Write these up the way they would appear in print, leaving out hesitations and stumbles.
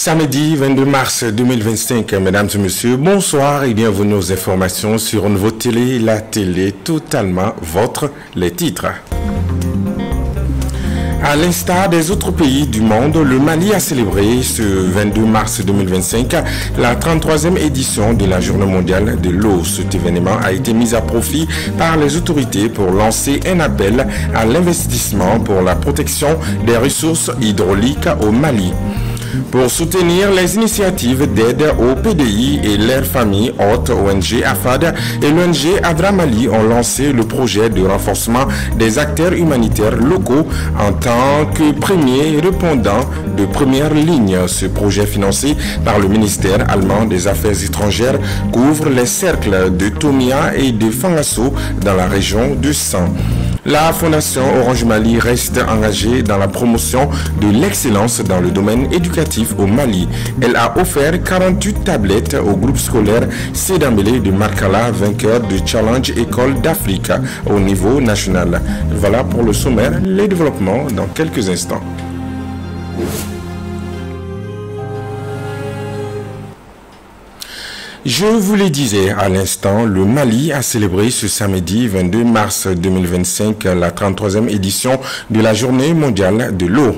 Samedi 22 mars 2025, mesdames et messieurs, bonsoir et bienvenue aux informations sur Nouveau Télé, la télé totalement vôtre, les titres. À l'instar des autres pays du monde, le Mali a célébré ce 22 mars 2025 la 33e édition de la Journée mondiale de l'eau. Cet événement a été mis à profit par les autorités pour lancer un appel à l'investissement pour la protection des ressources hydrauliques au Mali. Pour soutenir les initiatives d'aide au PDI et leurs familles hôtes, ONG AFAD et l'ONG Adra Mali ont lancé le projet de renforcement des acteurs humanitaires locaux en tant que premier répondant de première ligne. Ce projet financé par le ministère allemand des Affaires étrangères couvre les cercles de Tomia et de Fangasso dans la région du Sang. La Fondation Orange Mali reste engagée dans la promotion de l'excellence dans le domaine éducatif au Mali. Elle a offert 48 tablettes au groupe scolaire Sédambélé de Markala, vainqueur du Challenge École d'Afrique au niveau national. Voilà pour le sommaire, les développements dans quelques instants. Je vous le disais à l'instant, le Mali a célébré ce samedi 22 mars 2025 la 33e édition de la Journée mondiale de l'eau.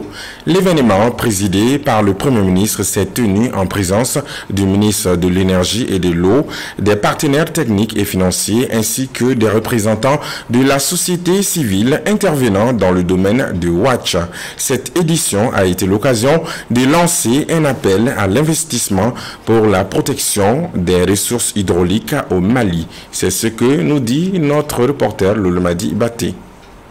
L'événement, présidé par le Premier ministre, s'est tenu en présence du ministre de l'Énergie et de l'eau, des partenaires techniques et financiers, ainsi que des représentants de la société civile intervenant dans le domaine de Watch. Cette édition a été l'occasion de lancer un appel à l'investissement pour la protection des ressources hydrauliques au Mali. C'est ce que nous dit notre reporter Lolomadi Baté.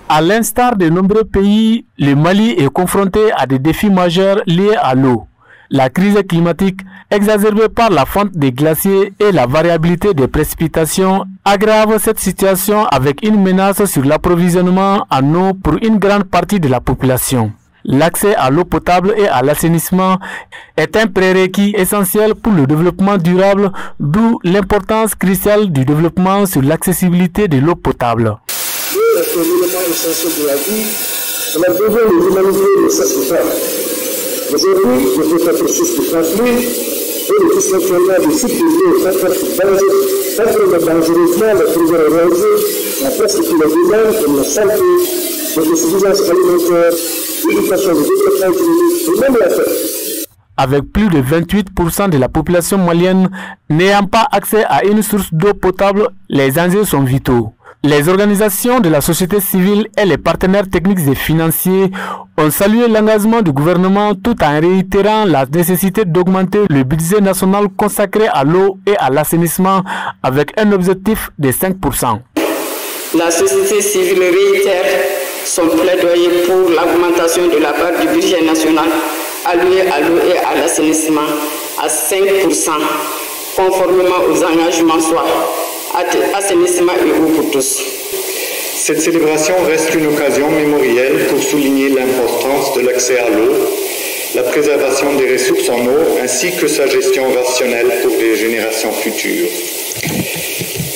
À l'instar de nombreux pays, le Mali est confronté à des défis majeurs liés à l'eau. La crise climatique, exacerbée par la fonte des glaciers et la variabilité des précipitations, aggrave cette situation avec une menace sur l'approvisionnement en eau pour une grande partie de la population. L'accès à l'eau potable et à l'assainissement est un prérequis essentiel pour le développement durable, d'où l'importance cruciale du développement sur l'accessibilité de l'eau potable. L'eau est un élément essentiel de la vie. On a besoin de l'humanité de cette femme. Aujourd'hui, le processus de conflit et le dysfonctionnement des sites de l'eau s'entraînent dangereusement la prison érosée dans presque tous les domaines comme la santé, l'autosuffisance alimentaire, l'éducation, le développement économique et même la paix. Avec plus de 28% de la population malienne n'ayant pas accès à une source d'eau potable, les enjeux sont vitaux. Les organisations de la société civile et les partenaires techniques et financiers ont salué l'engagement du gouvernement tout en réitérant la nécessité d'augmenter le budget national consacré à l'eau et à l'assainissement avec un objectif de 5%. La société civile réitère son plaidoyer pour l'augmentation de la part du budget national alloué à l'eau et à l'assainissement à 5%, conformément aux engagements soit assainissement et eau pour tous. Cette célébration reste une occasion mémorielle pour souligner l'importance de l'accès à l'eau, la préservation des ressources en eau ainsi que sa gestion rationnelle pour les générations futures.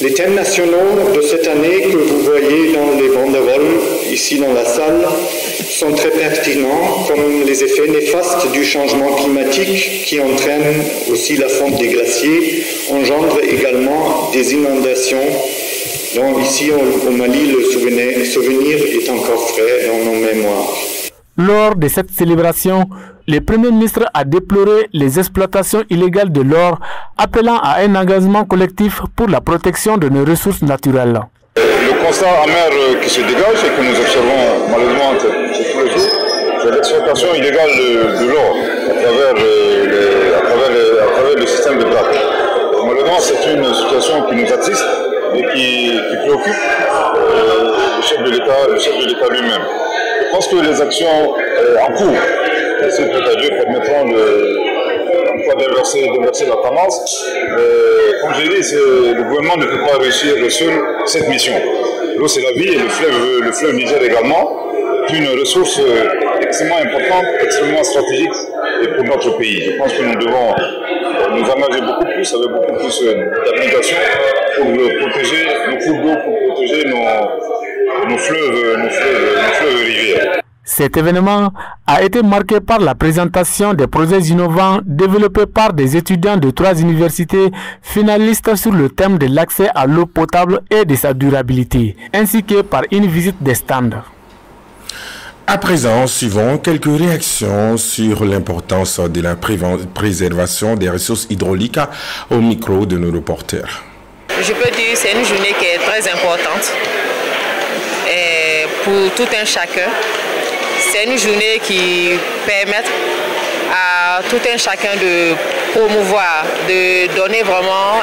Les thèmes nationaux de cette année que vous voyez dans les banderoles, ici dans la salle, sont très pertinents, comme les effets néfastes du changement climatique qui entraîne aussi la fonte des glaciers, engendre également des inondations dont ici au Mali le souvenir est encore frais dans nos mémoires. Lors de cette célébration, le Premier ministre a déploré les exploitations illégales de l'or, appelant à un engagement collectif pour la protection de nos ressources naturelles. Le constat amer qui se dégage et que nous observons malheureusement tous les jours, c'est l'exploitation illégale de l'or à travers le système de braque. Malheureusement, c'est une situation qui nous attriste et qui préoccupe le chef de l'État lui-même. Je pense que les actions en cours, c'est peut-être permettront d'inverser la tendance. Comme j'ai dit, le gouvernement ne peut pas réussir seul cette mission. L'eau, c'est la vie et le fleuve Niger également, est une ressource extrêmement importante, extrêmement stratégique pour notre pays. Je pense que nous devons nous engager beaucoup plus, avec beaucoup plus d'abnégation pour protéger nos cours d'eau, pour protéger nos fleuves et rivières. Cet événement a été marqué par la présentation des projets innovants développés par des étudiants de 3 universités finalistes sur le thème de l'accès à l'eau potable et de sa durabilité, ainsi que par une visite des stands. À présent, suivons quelques réactions sur l'importance de la préservation des ressources hydrauliques au micro de nos reporters. Je peux dire que c'est une journée qui est très importante pour tout un chacun. C'est une journée qui permet à tout un chacun de promouvoir, de donner vraiment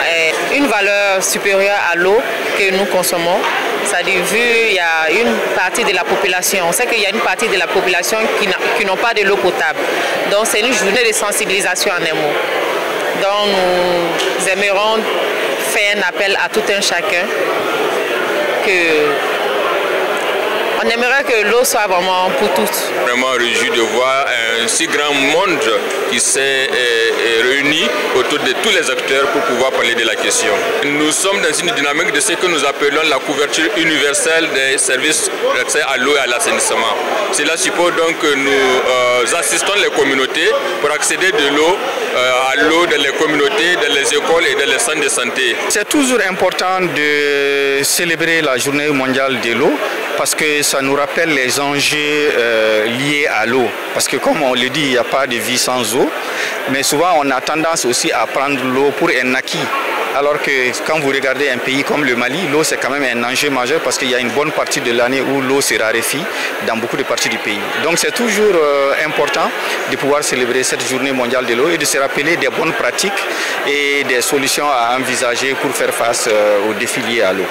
une valeur supérieure à l'eau que nous consommons. C'est-à-dire, vu il y a une partie de la population, on sait qu'il y a une partie de la population qui n'ont pas de l'eau potable. Donc c'est une journée de sensibilisation en un mot. Donc nous aimerons faire un appel à tout un chacun on aimerait que l'eau soit vraiment pour tous. Vraiment réjoui de voir un si grand monde qui s'est réuni autour de tous les acteurs pour pouvoir parler de la question. Nous sommes dans une dynamique de ce que nous appelons la couverture universelle des services d'accès à l'eau et à l'assainissement. Cela suppose donc que nous assistons les communautés pour accéder de l'eau à l'eau dans les communautés, dans les écoles et dans les centres de santé. C'est toujours important de célébrer la journée mondiale de l'eau parce que ça nous rappelle les enjeux liés à l'eau. Parce que comme on le dit, il n'y a pas de vie sans eau, mais souvent on a tendance aussi à prendre l'eau pour un acquis. Alors que quand vous regardez un pays comme le Mali, l'eau c'est quand même un enjeu majeur parce qu'il y a une bonne partie de l'année où l'eau se raréfie dans beaucoup de parties du pays. Donc c'est toujours important de pouvoir célébrer cette journée mondiale de l'eau et de se rappeler des bonnes pratiques et des solutions à envisager pour faire face aux défis liés à l'eau.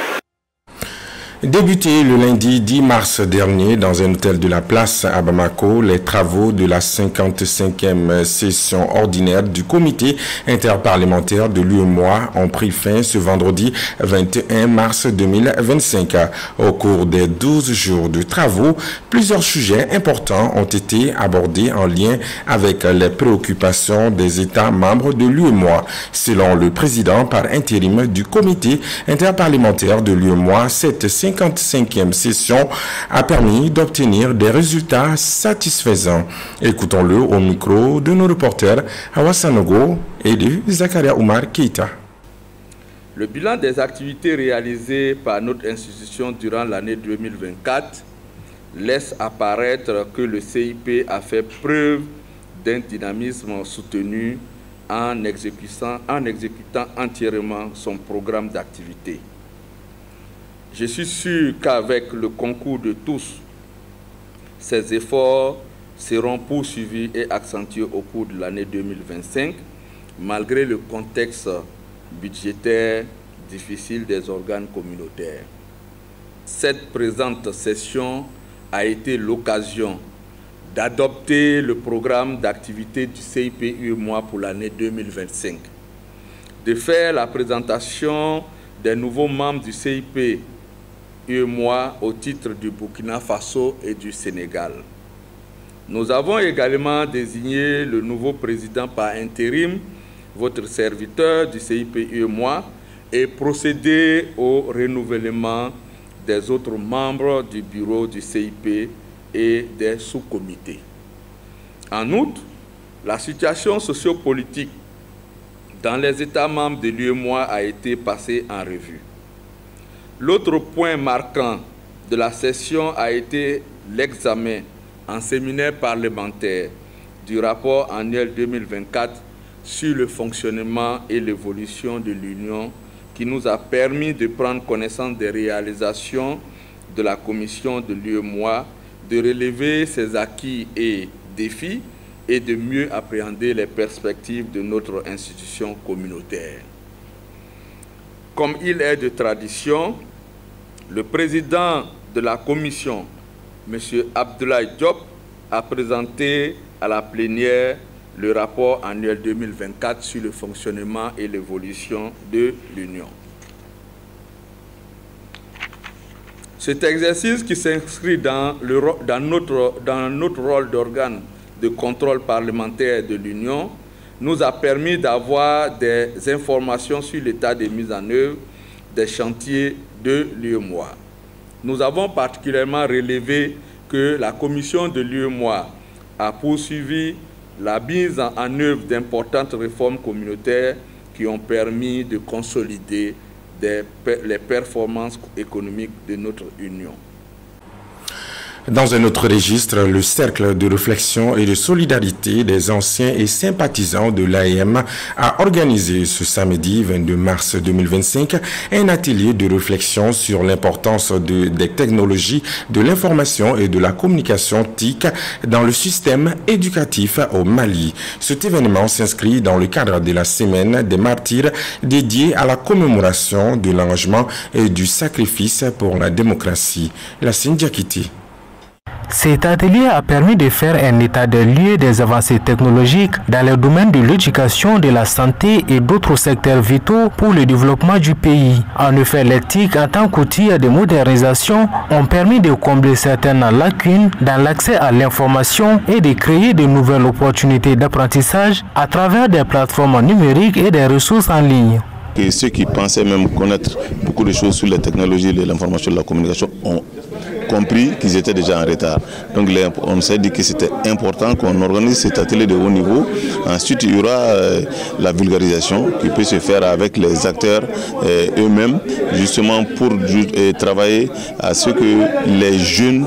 Débuté le lundi 10 mars dernier dans un hôtel de la place à Bamako, les travaux de la 55e session ordinaire du comité interparlementaire de l'UEMOA ont pris fin ce vendredi 21 mars 2025. Au cours des 12 jours de travaux, plusieurs sujets importants ont été abordés en lien avec les préoccupations des États membres de l'UEMOA. Selon le président par intérim du comité interparlementaire de l'UEMOA, cette 55e session a permis d'obtenir des résultats satisfaisants. Écoutons-le au micro de nos reporters Hawa Sanogo et de Zakaria Oumar Keita. Le bilan des activités réalisées par notre institution durant l'année 2024 laisse apparaître que le CIP a fait preuve d'un dynamisme soutenu en exécutant entièrement son programme d'activité. Je suis sûr qu'avec le concours de tous, ces efforts seront poursuivis et accentués au cours de l'année 2025, malgré le contexte budgétaire difficile des organes communautaires. Cette présente session a été l'occasion d'adopter le programme d'activité du CIP UEMOA pour l'année 2025, de faire la présentation des nouveaux membres du CIP UEMOA au titre du Burkina Faso et du Sénégal. Nous avons également désigné le nouveau président par intérim, votre serviteur du CIP UEMOA, et procédé au renouvellement des autres membres du bureau du CIP et des sous-comités. En outre, la situation sociopolitique dans les États membres de l'UEMOA a été passée en revue. L'autre point marquant de la session a été l'examen en séminaire parlementaire du rapport annuel 2024 sur le fonctionnement et l'évolution de l'Union qui nous a permis de prendre connaissance des réalisations de la commission de l'UEMOA, de relever ses acquis et défis et de mieux appréhender les perspectives de notre institution communautaire. Comme il est de tradition, le président de la commission, M. Abdoulaye Diop, a présenté à la plénière le rapport annuel 2024 sur le fonctionnement et l'évolution de l'Union. Cet exercice qui s'inscrit dans notre rôle d'organe de contrôle parlementaire de l'Union nous a permis d'avoir des informations sur l'état de mise en œuvre des chantiers de l'UEMOA. Nous avons particulièrement relevé que la commission de l'UEMOA a poursuivi la mise en œuvre d'importantes réformes communautaires qui ont permis de consolider les performances économiques de notre Union. Dans un autre registre, le cercle de réflexion et de solidarité des anciens et sympathisants de l'AEM a organisé ce samedi 22 mars 2025 un atelier de réflexion sur l'importance des technologies de l'information et de la communication TIC dans le système éducatif au Mali. Cet événement s'inscrit dans le cadre de la semaine des martyrs dédiée à la commémoration de l'engagement et du sacrifice pour la démocratie. La Sindiakiti. Cet atelier a permis de faire un état des lieux des avancées technologiques dans les domaines de l'éducation, de la santé et d'autres secteurs vitaux pour le développement du pays. En effet, les TIC en tant qu'outil de modernisation ont permis de combler certaines lacunes dans l'accès à l'information et de créer de nouvelles opportunités d'apprentissage à travers des plateformes numériques et des ressources en ligne. Et ceux qui pensaient même connaître beaucoup de choses sur les technologies de l'information et de la communication ont compris qu'ils étaient déjà en retard. Donc on s'est dit que c'était important qu'on organise cet atelier de haut niveau. Ensuite, il y aura la vulgarisation qui peut se faire avec les acteurs eux-mêmes, justement pour travailler à ce que les jeunes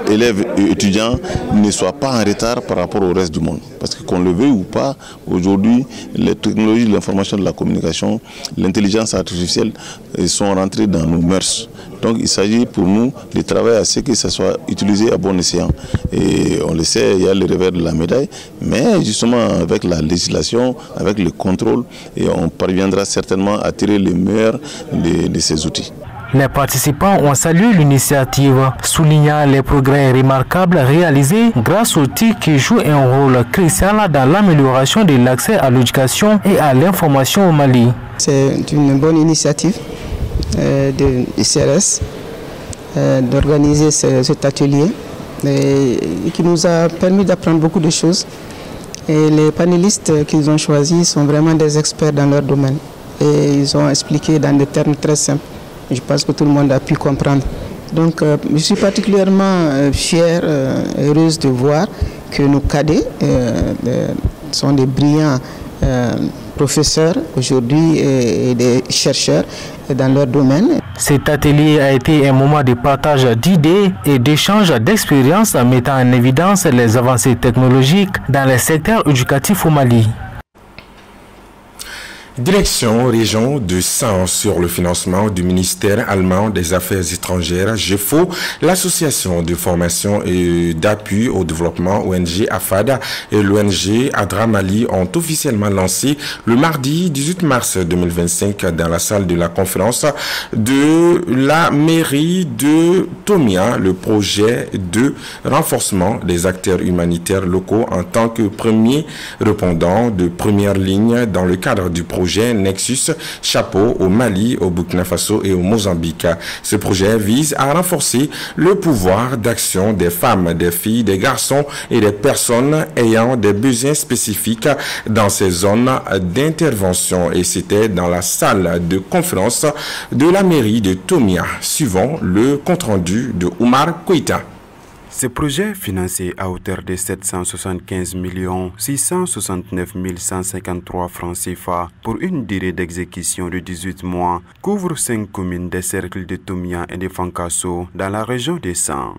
élèves et étudiants ne soient pas en retard par rapport au reste du monde. Parce que qu'on le veuille ou pas, aujourd'hui, les technologies de l'information et de la communication, l'intelligence artificielle sont rentrées dans nos mœurs. Donc il s'agit pour nous de travailler à ce que ça soit utilisé à bon escient. Et on le sait, il y a le revers de la médaille, mais justement avec la législation, avec le contrôle, et on parviendra certainement à tirer le meilleur de ces outils. Les participants ont salué l'initiative, soulignant les progrès remarquables réalisés grâce aux TIC qui jouent un rôle crucial dans l'amélioration de l'accès à l'éducation et à l'information au Mali. C'est une bonne initiative de CRS d'organiser cet atelier et qui nous a permis d'apprendre beaucoup de choses. Et les panélistes qu'ils ont choisis sont vraiment des experts dans leur domaine et ils ont expliqué dans des termes très simples. Je pense que tout le monde a pu comprendre. Donc je suis particulièrement fière et heureuse de voir que nos cadets sont des brillants professeurs aujourd'hui et des chercheurs dans leur domaine. Cet atelier a été un moment de partage d'idées et d'échange d'expériences mettant en évidence les avancées technologiques dans les secteurs éducatifs au Mali. Direction région de Sens sur le financement du ministère allemand des Affaires étrangères, GEFO, l'association de formation et d'appui au développement ONG AFAD et l'ONG ADRA Mali ont officiellement lancé le mardi 18 mars 2025 dans la salle de la conférence de la mairie de Tomia le projet de renforcement des acteurs humanitaires locaux en tant que premier répondant de première ligne dans le cadre du projet Nexus Chapeau au Mali, au Burkina Faso et au Mozambique. Ce projet vise à renforcer le pouvoir d'action des femmes, des filles, des garçons et des personnes ayant des besoins spécifiques dans ces zones d'intervention. Et c'était dans la salle de conférence de la mairie de Tomia. Suivant le compte-rendu de Oumar Koïta. Ce projet, financé à hauteur de 775 669 153 francs CFA pour une durée d'exécution de 18 mois, couvre 5 communes des cercles de Tomia et de Fankasso dans la région des Sangs.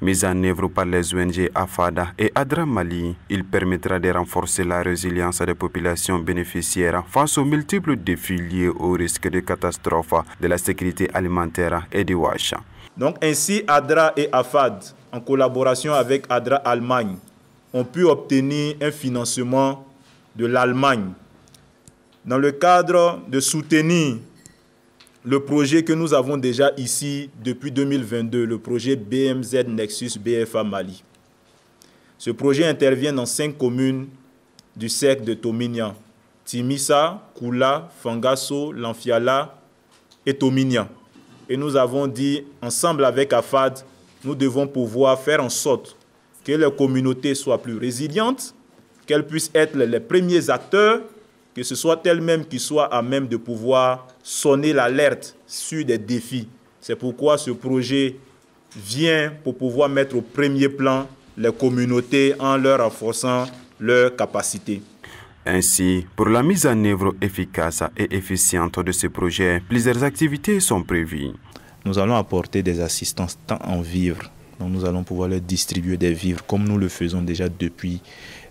Mise en œuvre par les ONG AFADA et ADRA Mali, il permettra de renforcer la résilience des populations bénéficiaires face aux multiples défis liés au risque de catastrophe de la sécurité alimentaire et du WASH. Donc ainsi, ADRA et AFAD, en collaboration avec ADRA Allemagne, ont pu obtenir un financement de l'Allemagne dans le cadre de soutenir le projet que nous avons déjà ici depuis 2022, le projet BMZ Nexus BFA Mali. Ce projet intervient dans 5 communes du cercle de Tomina, Timissa, Koula, Fangasso, Lanfiala et Tomina. Et nous avons dit, ensemble avec AFAD, nous devons pouvoir faire en sorte que les communautés soient plus résilientes, qu'elles puissent être les premiers acteurs, que ce soit elles-mêmes qui soient à même de pouvoir sonner l'alerte sur des défis. C'est pourquoi ce projet vient pour pouvoir mettre au premier plan les communautés en leur renforçant leurs capacités. Ainsi, pour la mise en œuvre efficace et efficiente de ce projet, plusieurs activités sont prévues. Nous allons apporter des assistances tant en vivres, donc nous allons pouvoir leur distribuer des vivres comme nous le faisons déjà depuis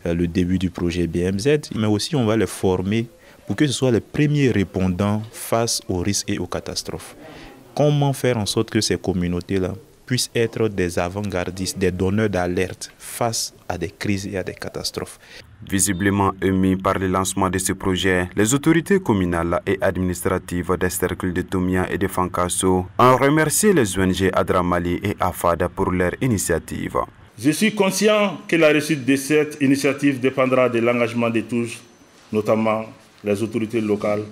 le début du projet BMZ, mais aussi on va les former pour que ce soit les premiers répondants face aux risques et aux catastrophes. Comment faire en sorte que ces communautés-là puissent être des avant-gardistes, des donneurs d'alerte face à des crises et à des catastrophes. Visiblement émis par le lancement de ce projet, les autorités communales et administratives des cercles de Tomia et de Fankasso ont remercié les ONG ADRA Mali et AFAD pour leur initiative. Je suis conscient que la réussite de cette initiative dépendra de l'engagement de tous, notamment les autorités locales,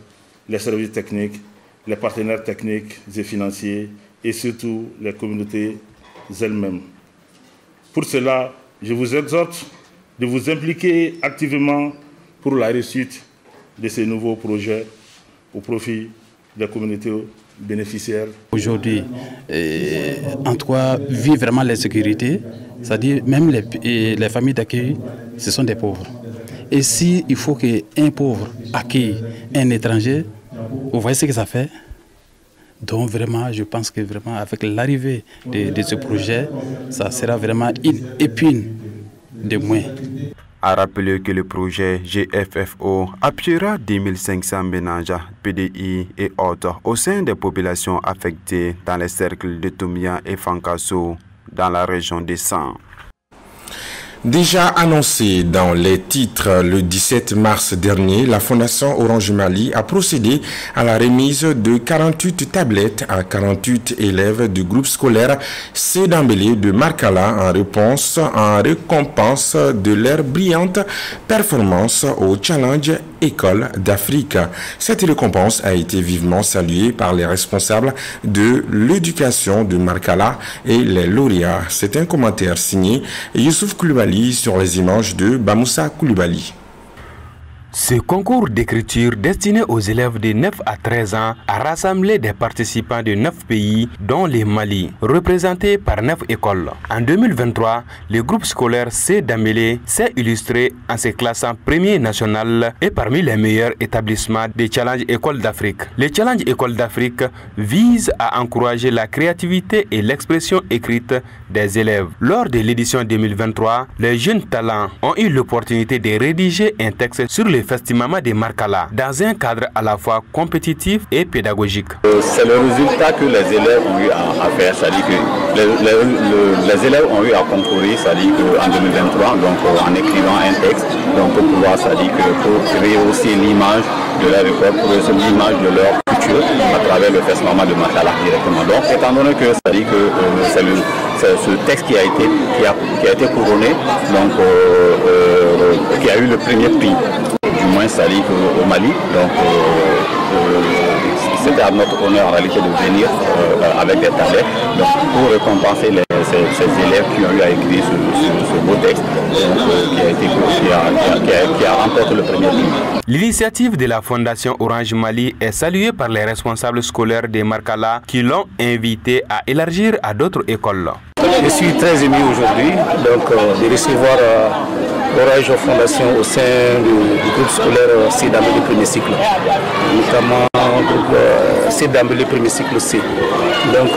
les services techniques, les partenaires techniques et financiers et surtout les communautés elles-mêmes. Pour cela, je vous exhorte de vous impliquer activement pour la réussite de ces nouveaux projets au profit des communautés bénéficiaires. Aujourd'hui, en tout cas, vivre vraiment la sécurité, c'est-à-dire même les familles d'accueil, ce sont des pauvres. Et s'il faut qu'un pauvre accueille un étranger, vous voyez ce que ça fait? Donc vraiment, je pense que vraiment avec l'arrivée de ce projet, ça sera vraiment une épine de moins. À rappeler que le projet GFFO appuiera 10 500 ménages, PDI et autres au sein des populations affectées dans les cercles de Tomia et Fankasso dans la région des Sangs. Déjà annoncé dans les titres le 17 mars dernier, la Fondation Orange Mali a procédé à la remise de 48 tablettes à 48 élèves du groupe scolaire C d'Ambélé de Markala en récompense de leur brillante performance au Challenge École d'Afrique. Cette récompense a été vivement saluée par les responsables de l'éducation de Markala et les lauréats. C'est un commentaire signé Youssouf Koulibaly sur les images de Bamoussa Koulibaly. Ce concours d'écriture destiné aux élèves de 9 à 13 ans a rassemblé des participants de 9 pays, dont le Mali, représentés par 9 écoles. En 2023, le groupe scolaire C d'Ambélé s'est illustré en se classant premier national et parmi les meilleurs établissements des Challenge École d'Afrique. Le Challenge École d'Afrique vise à encourager la créativité et l'expression écrite des élèves. Lors de l'édition 2023, les jeunes talents ont eu l'opportunité de rédiger un texte sur le Festival de Markala dans un cadre à la fois compétitif et pédagogique. C'est le résultat que les élèves ont eu à faire, c'est-à-dire que les élèves ont eu à concourir, c'est-à-dire qu'en 2023, donc en écrivant un texte, donc pour pouvoir, c'est-à-dire que pour créer aussi l'image de leur école, pour créer l'image de leur culture à travers le Festival de Markala directement. Donc, étant donné que c'est-à-dire que c'est ce texte qui a été couronné, donc qui a eu le premier prix, du moins c'est-à-dire au Mali. Donc c'était à notre honneur en réalité de venir avec des tablettes pour récompenser ces élèves qui ont eu à écrire ce beau texte qui a remporté le premier prix. L'initiative de la Fondation Orange Mali est saluée par les responsables scolaires de Markala qui l'ont invité à élargir à d'autres écoles. Je suis très ému aujourd'hui de recevoir Orange Fondation au sein du groupe scolaire C d'Ambélé premier cycle, notamment le groupe C d'Ambélé premier cycle C. Donc,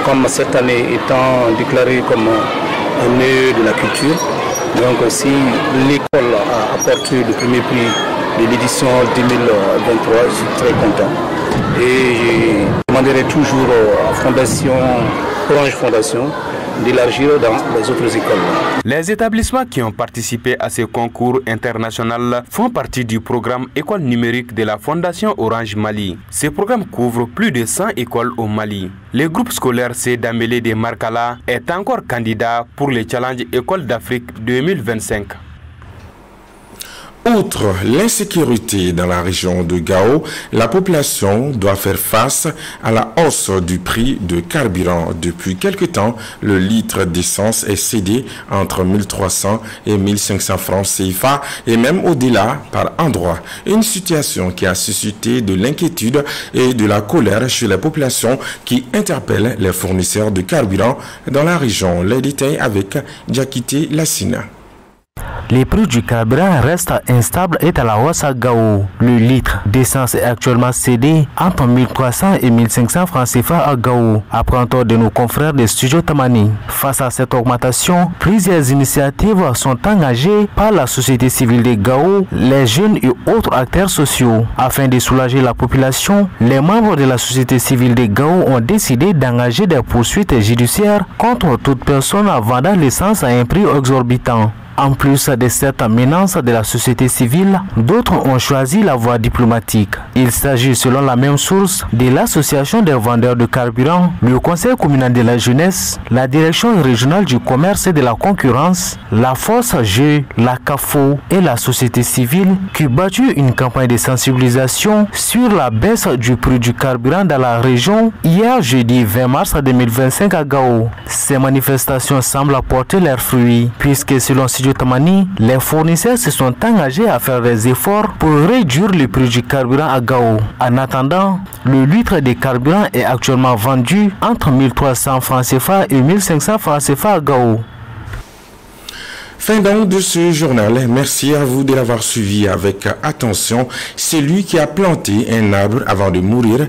comme cette année étant déclarée comme un nœud de la culture, donc si l'école a apporté le premier prix de l'édition 2023, je suis très content. Et je demanderai toujours à Fondation Orange Fondation d'élargir dans les autres écoles. Les établissements qui ont participé à ce concours international font partie du programme École numérique de la Fondation Orange Mali. Ce programme couvre plus de 100 écoles au Mali. Le groupe scolaire C d'Ambélé de Markala est encore candidat pour le Challenge École d'Afrique 2025. Outre l'insécurité dans la région de Gao, la population doit faire face à la hausse du prix de carburant. Depuis quelque temps, le litre d'essence est cédé entre 1300 et 1500 francs CFA et même au-delà par endroit. Une situation qui a suscité de l'inquiétude et de la colère chez la population qui interpelle les fournisseurs de carburant dans la région. Les détails avec Diakité Lassina. Les prix du carburant restent instables et à la hausse à Gao. Le litre d'essence est actuellement cédé entre 1300 et 1500 francs CFA à Gao, après un tour de nos confrères de Studio Tamani. Face à cette augmentation, plusieurs initiatives sont engagées par la société civile de Gao, les jeunes et autres acteurs sociaux. Afin de soulager la population, les membres de la société civile de Gao ont décidé d'engager des poursuites judiciaires contre toute personne vendant l'essence à un prix exorbitant. En plus de cette menace de la société civile, d'autres ont choisi la voie diplomatique. Il s'agit, selon la même source, de l'association des vendeurs de carburant, le conseil communal de la jeunesse, la direction régionale du commerce et de la concurrence, la force G, la CAFO et la société civile qui battu une campagne de sensibilisation sur la baisse du prix du carburant dans la région hier jeudi 20 mars 2025 à Gao. Ces manifestations semblent porter leurs fruits puisque selon Studio Tamani, les fournisseurs se sont engagés à faire des efforts pour réduire le prix du carburant à Gao. En attendant, le litre de carburant est actuellement vendu entre 1300 francs CFA et 1500 francs CFA à Gao. Fin donc de ce journal. Merci à vous de l'avoir suivi avec attention. C'est lui qui a planté un arbre avant de mourir.